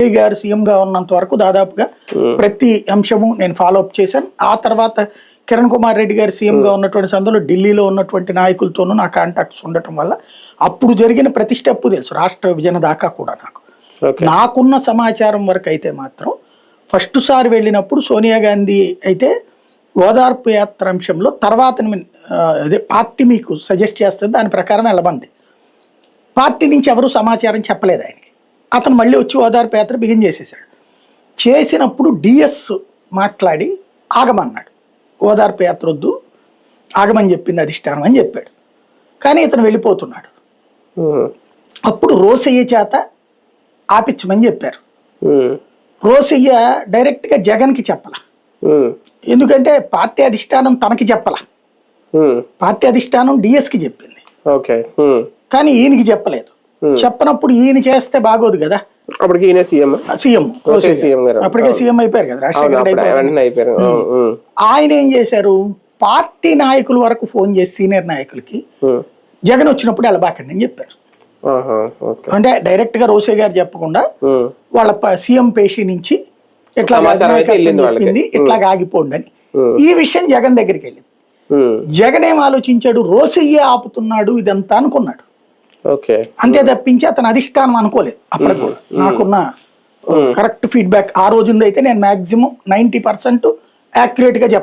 గారు సీఎంగా ఉన్నంత వరకు దాదాపుగా ప్రతి అంశము నేను ఫాలో అప్ చేశాను. ఆ తర్వాత కిరణ్ కుమార్ రెడ్డి గారు సీఎంగా ఉన్నటువంటి సందర్భంలో ఢిల్లీలో ఉన్నటువంటి నాయకులతోనూ నా కాంటాక్ట్స్ ఉండటం వల్ల అప్పుడు జరిగిన ప్రతి స్టెప్ తెలుసు, రాష్ట్ర విభజన దాకా కూడా నాకున్న సమాచారం వరకు అయితే మాత్రం ఫస్ట్ సారి వెళ్ళినప్పుడు సోనియా గాంధీ అయితే ఓదార్పు యాత్ర అంశంలో తర్వాత అదే పార్టీ మీకు సజెస్ట్ చేస్తుంది, దాని ప్రకారం వెళ్ళమంది. పార్టీ నుంచి ఎవరు సమాచారం చెప్పలేదు ఆయనకి. అతను మళ్ళీ వచ్చి ఓదార్పు యాత్ర బిగిన్ చేసేసాడు. చేసినప్పుడు డిఎస్ మాట్లాడి ఆగమన్నాడు, ఓదార్పు యాత్ర వద్దు, ఆగమని చెప్పింది అధిష్టానం అని చెప్పాడు. కానీ ఇతను వెళ్ళిపోతున్నాడు. అప్పుడు రోసయ్య చేత ఆపించమని చెప్పారు. రోసయ్య డైరెక్ట్గా జగన్కి చెప్పాల, ఎందుకంటే పార్టీ అధిష్టానం తనకి చెప్పాల, పార్టీ అధిష్టానం డిఎస్కి చెప్పింది. కానీ ఈయనకి చెప్పలేదు. చెప్పనప్పుడు ఈయన చేస్తే బాగోదు కదా. సీఎం అప్పటికే సీఎం అయిపోయారు కదా, రాజశేఖర్. ఆయన ఏం చేశారు, పార్టీ నాయకుల వరకు ఫోన్ చేసి సీనియర్ నాయకులకి జగన్ వచ్చినప్పుడు వెళ్ళబాకండి అని చెప్పారు. అంటే డైరెక్ట్ గా రోసే గారు చెప్పకుండా వాళ్ళ సీఎం పేషి నుంచి ఇట్లా చెప్పింది, ఇట్లా ఆగిపోండి అని. ఈ విషయం జగన్ దగ్గరికి వెళ్ళింది. జగన్ ఏం ఆలోచించాడు, రోసయ్యే ఆపుతున్నాడు ఇదంతా అనుకున్నాడు. అంతే తప్పించి అతను అధిష్టానం అనుకోలేదు. అప్పటికి కూడా నాకున్న కరెక్ట్ ఫీడ్బ్యాక్ ఆ రోజుందైతే నేను మాక్సిమం 90% యాక్యురేట్ గా చెప్పాను.